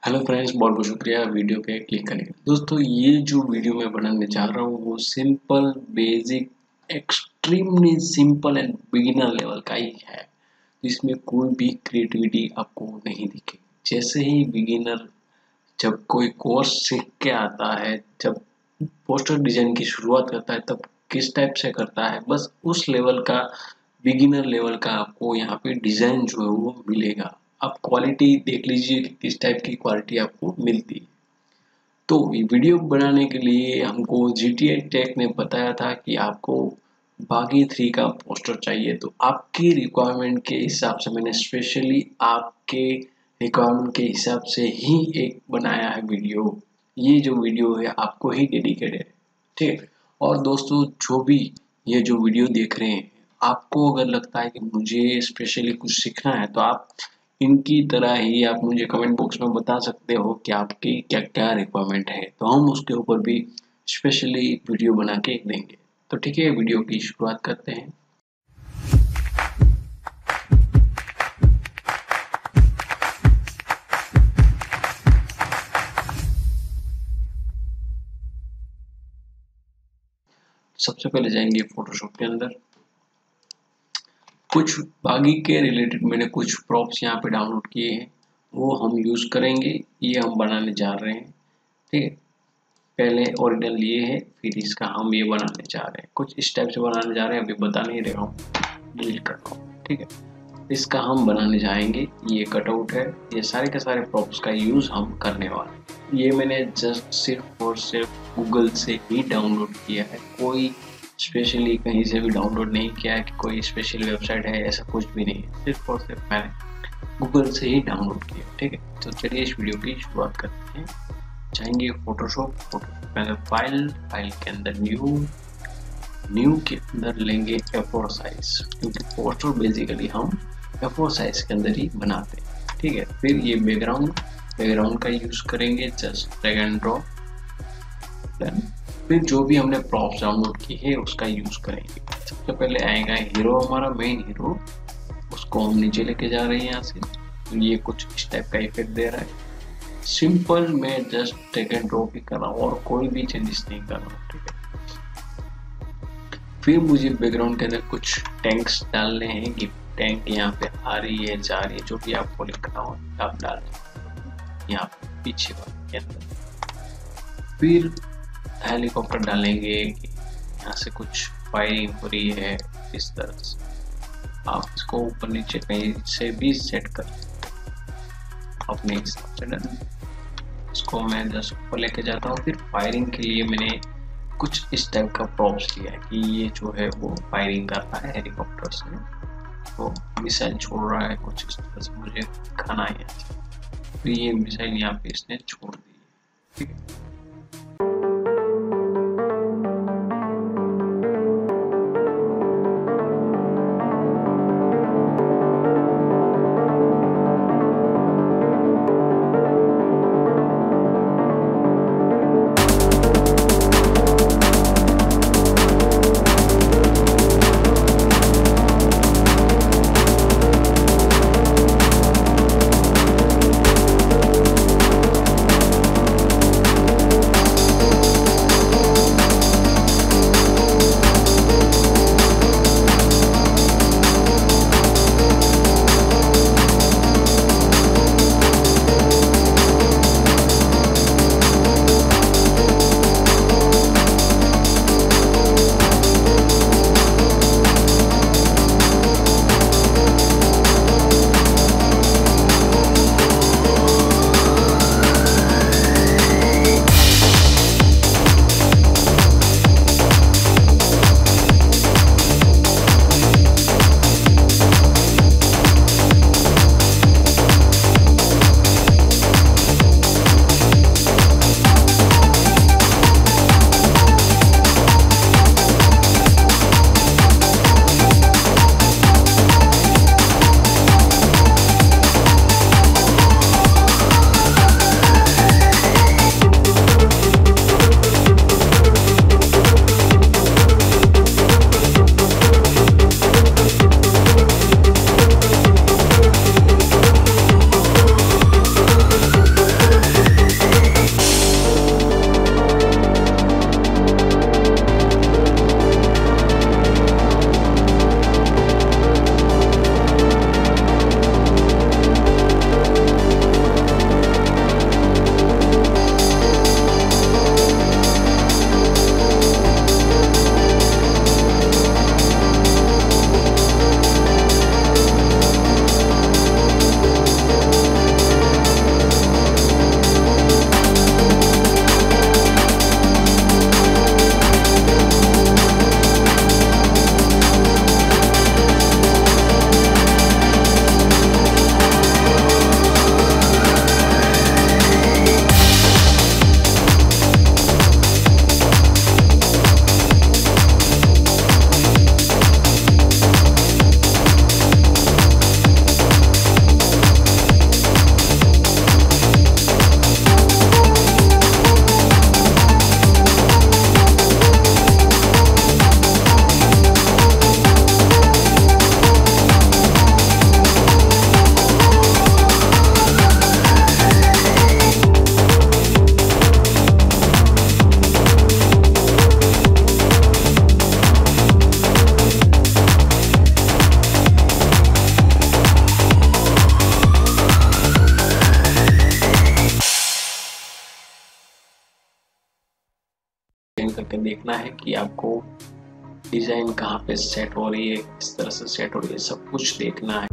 Hello friends, बहुत बहुत शुक्रिया वीडियो पे क्लिक करने के लिए। दोस्तों, ये जो वीडियो मैं बनाने जा रहा हूँ वो simple, basic, extremely simple and beginner level का ही है। इसमें कोई भी क्रिएटिविटी आपको नहीं दिखेगी। जैसे ही बिगिनर जब कोई कोर्स सीख के आता है, जब पोस्टर डिजाइन की शुरुआत करता है, तब किस टाइप से करता है, बस उस लेवल का, बिगिनर लेवल का आपको यहाँ पे डिजाइन जो है वो मिलेगा। आप क्वालिटी देख लीजिए कि किस टाइप की क्वालिटी आपको मिलती है। तो ये वीडियो बनाने के लिए हमको GTA टेक ने बताया था कि आपको बागी 3 का पोस्टर चाहिए, तो आपकी रिक्वायरमेंट के हिसाब से मैंने स्पेशली आपके रिक्वायरमेंट के हिसाब से ही एक बनाया है वीडियो। ये जो वीडियो है आपको ही डेडिकेटेड है, ठीक है। और दोस्तों, जो भी ये जो वीडियो देख रहे हैं, आपको अगर लगता है कि मुझे स्पेशली कुछ सीखना है, तो आप इनकी तरह ही आप मुझे कमेंट बॉक्स में बता सकते हो कि आपकी क्या क्या रिक्वायरमेंट है, तो हम उसके ऊपर भी स्पेशली वीडियो बना के देंगे। तो ठीक है, वीडियो की शुरुआत करते हैं। सबसे पहले जाएंगे फोटोशॉप के अंदर। कुछ बागी के रिलेटेड मैंने कुछ प्रॉप्स यहाँ पे डाउनलोड किए हैं, वो हम यूज़ करेंगे। ये हम बनाने जा रहे हैं, ठीक है। पहले ओरिजिनल लिए है, फिर इसका हम ये बनाने जा रहे हैं। कुछ इस टाइप से बनाने जा रहे हैं, अभी बता नहीं रहा हूँ, डिलीट कर रहा हूँ, ठीक है। इसका हम बनाने जाएंगे। ये कटआउट है, ये सारे के सारे प्रॉप्स का यूज़ हम करने वाले हैं। ये मैंने जस्ट सिर्फ और सिर्फ गूगल से ही डाउनलोड किया है, कोई स्पेशली कहीं से भी डाउनलोड नहीं किया है कि कोई स्पेशल वेबसाइट है, ऐसा कुछ भी नहीं है। सिर्फ और सिर्फ मैंने गूगल से ही डाउनलोड किया, ठीक है। तो चलिए इस वीडियो की शुरुआत करते हैं। जाएंगे फोटोशॉप के अंदर, फाइल के अंदर न्यू के अंदर लेंगे A4 साइज, क्योंकि पोस्टर बेसिकली हम A4 साइज के अंदर ही बनाते हैं, ठीक है। फिर ये बैकग्राउंड का यूज करेंगे, जस्ट ड्रैग एंड ड्रॉप। फिर जो भी हमने प्रॉप्स डाउनलोड की है उसका यूज करेंगे। सबसे पहले आएगा हीरो, हमारा मेन हीरो, उसको हम नीचे लेके जा रहे हैं यहाँ से। तो ये कुछ इस टाइप का इफेक्ट दे रहा है। सिंपल, मैं जस्ट ड्रैग एंड ड्रॉप ही कर रहा हूँ और कोई भी चेंजेस नहीं कर रहा हूँ, ठीक है। फिर मुझे बैकग्राउंड के अंदर कुछ टैंक्स डालने हैं कि टैंक यहाँ पे आ रही है, जा रही है, जो भी आपको लिखना हो आप डाल यहाँ पे पीछे वाले के अंदर। फिर हेलीकॉप्टर डालेंगे कि यहाँ से कुछ फायरिंग हो रही है, इस तरह से आप इसको ऊपर नीचे कहीं से भी सेट कर अपने हिसाब से डालें। इसको मैं जस्ट ऊपर लेके जाता हूँ। फिर फायरिंग के लिए मैंने कुछ इस टाइप का प्रॉप्स लिया है कि ये जो है वो फायरिंग कर रहा है हेलीकॉप्टर से, तो मिसाइल छोड़ रहा है, कुछ इस तरह से मुझे दिखाना है। तो ये मिसाइल यहाँ पे इसने छोड़ दी, ठीक है। डिजाइन करके देखना है कि आपको डिजाइन कहाँ पे सेट हो रही है, किस तरह से सेट हो रही है, सब कुछ देखना है।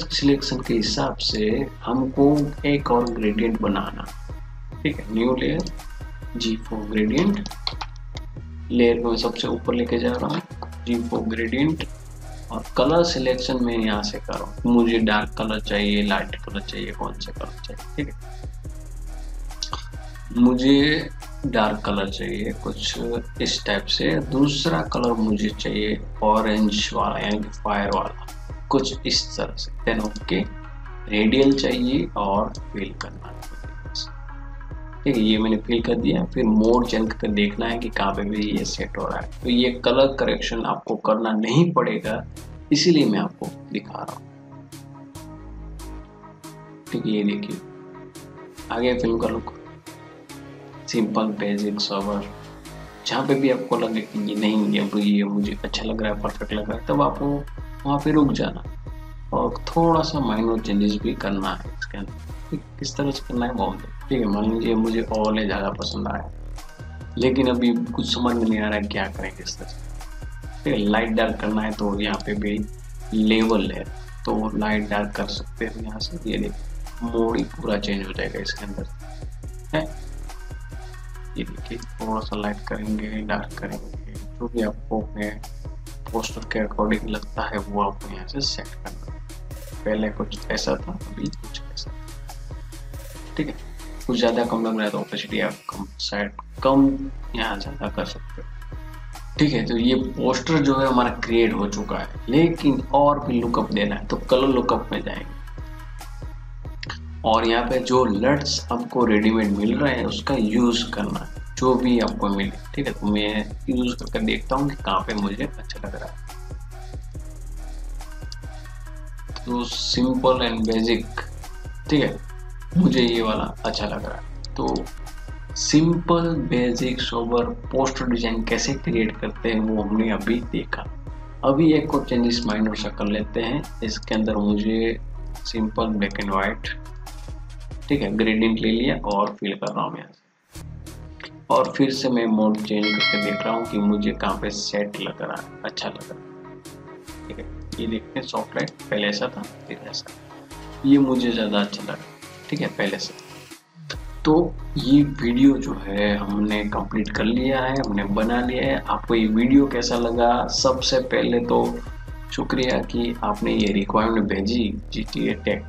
कलर्स सिलेक्शन के हिसाब से हमको एक और ग्रेडियंट बनाना। ठीक है, new layer, G4 gradient, layer को मैं सबसे ऊपर लेके जा रहा हूँ, G4 ग्रेडियंट, और कलर सिलेक्शन में यहाँ से कर रहा हूँ। मुझे डार्क कलर चाहिए, लाइट कलर चाहिए, कौन से कलर चाहिए। ठीक है, मुझे डार्क कलर चाहिए कुछ इस टाइप से। दूसरा कलर मुझे चाहिए ऑरेंज वाला, यानी कि फायर वाला, कुछ इस तरह से। देन ओके, रेडियल चाहिए और फिल करना है। ठीक है, ये मैंने फिल कर दिया। फिर मोड चेंज करके देखना है कि कहाँ पे भी ये सेट हो रहा है। तो ये कलर करेक्शन आपको करना नहीं पड़ेगा, इसीलिए मैं आपको दिखा रहा हूँ। ठीक है, ये देखिए आगे फिल्म का लुक सिंपल बेसिक सोबर। जहाँ पे भी आपको लगे कि ये नहीं, ये मुझे अच्छा लग रहा है, परफेक्ट लग रहा है, तब आपको वहाँ पे रुक जाना और थोड़ा सा माइनर चेंजेस भी करना है इसके अंदर। किस तरह से करना है वो ठीक है। मान लीजिए मुझे ओवरले ज़्यादा पसंद आया, लेकिन अभी कुछ समझ में नहीं आ रहा है क्या करें किस तरह से। ठीक है, लाइट डार्क करना है तो यहाँ पे भी लेवल है, तो लाइट डार्क कर सकते हैं यहाँ से। ये देखिए मोड ही पूरा चेंज हो जाएगा इसके अंदर है। ये देखिए थोड़ा सा लाइट करेंगे, डार्क करेंगे, जो भी आपको पोस्टर के अकॉर्डिंग लगता है वो आपको यहाँ से सेट करना है। पहले कुछ ऐसा था, अभी कुछ ऐसा। ठीक है, कुछ ज़्यादा कम लग रहा है तो ओपेसिटी आप कम, सेट कम, यहाँ ज़्यादा कर सकते हो। ठीक है, तो ये पोस्टर जो है हमारा क्रिएट हो चुका है, लेकिन और भी लुकअप देना है तो कलर लुकअप में जाएंगे और यहाँ पे जो लट्स आपको रेडीमेड मिल रहे हैं उसका यूज करना है, जो भी आपको मिले। ठीक है, तो मैं यूज करके देखता हूँ कि कहाँ पे मुझे अच्छा लग रहा है। तो सिंपल एंड बेसिक, ठीक है, मुझे ये वाला अच्छा लग रहा है। तो simple basic sober poster design कैसे क्रिएट करते हैं वो हमने अभी देखा। अभी एक और चेंजेस माइनर सा कर लेते हैं। इसके अंदर मुझे सिंपल ब्लैक एंड वाइट, ठीक है, ग्रेडियंट ले लिया और फिल कर रहा हूँ यहाँ से। और फिर से मैं मोड चेंज करके देख रहा हूँ कि मुझे कहाँ पे सेट लग रहा है, अच्छा लग रहा है। ठीक है, ये देखते हैं सॉफ्ट लाइट, पहले ऐसा था फिर ऐसा, ये मुझे ज़्यादा अच्छा लगा। ठीक है, पहले से। तो ये वीडियो जो है हमने कंप्लीट कर लिया है, हमने बना लिया है। आपको ये वीडियो कैसा लगा? सबसे पहले तो शुक्रिया कि आपने ये रिक्वायरमेंट भेजी GTA टेक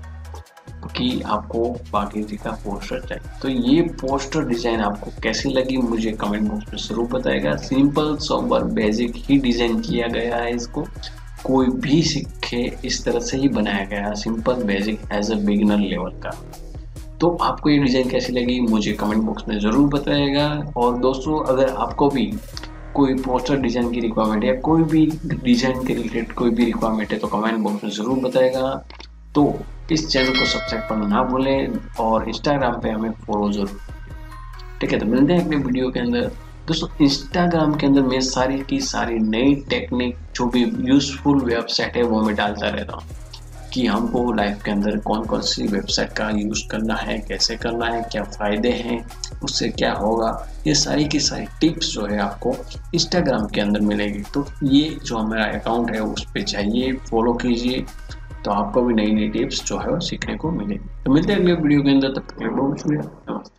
कि आपको बागी जी का पोस्टर चाहिए। तो ये पोस्टर डिज़ाइन आपको कैसी लगी मुझे कमेंट बॉक्स में ज़रूर बताएगा। सिंपल सोबर बेसिक ही डिज़ाइन किया गया है, इसको कोई भी सीखे इस तरह से ही बनाया गया है, simple basic as a beginner level का। तो आपको ये डिज़ाइन कैसी लगी मुझे कमेंट बॉक्स में ज़रूर बताइएगा। और दोस्तों, अगर आपको भी कोई पोस्टर डिज़ाइन की रिक्वायरमेंट है या कोई भी डिज़ाइन के रिलेटेड कोई भी रिक्वायरमेंट है तो कमेंट बॉक्स में ज़रूर बताएगा। तो इस चैनल को सब्सक्राइब करना ना भूलें और इंस्टाग्राम पे हमें फॉलो जरूर। ठीक है, तो मिलते हैं अगले वीडियो के अंदर। दोस्तों, इंस्टाग्राम के अंदर मैं सारी की सारी नई टेक्निक, जो भी यूजफुल वेबसाइट है वो मैं डालता रहता हूँ कि हमको लाइफ के अंदर कौन कौन सी वेबसाइट का यूज़ करना है, कैसे करना है, क्या फ़ायदे हैं, उससे क्या होगा। ये सारी की सारी टिप्स जो है आपको इंस्टाग्राम के अंदर मिलेगी। तो ये जो हमारा अकाउंट है उस पर जाइए, फॉलो कीजिए, तो आपको भी नई नई टिप्स जो है वो सीखने को मिलेगी। तो मिलते हैं अगले वीडियो के अंदर, तब तक के लिए बहुत शुक्रिया, नमस्ते।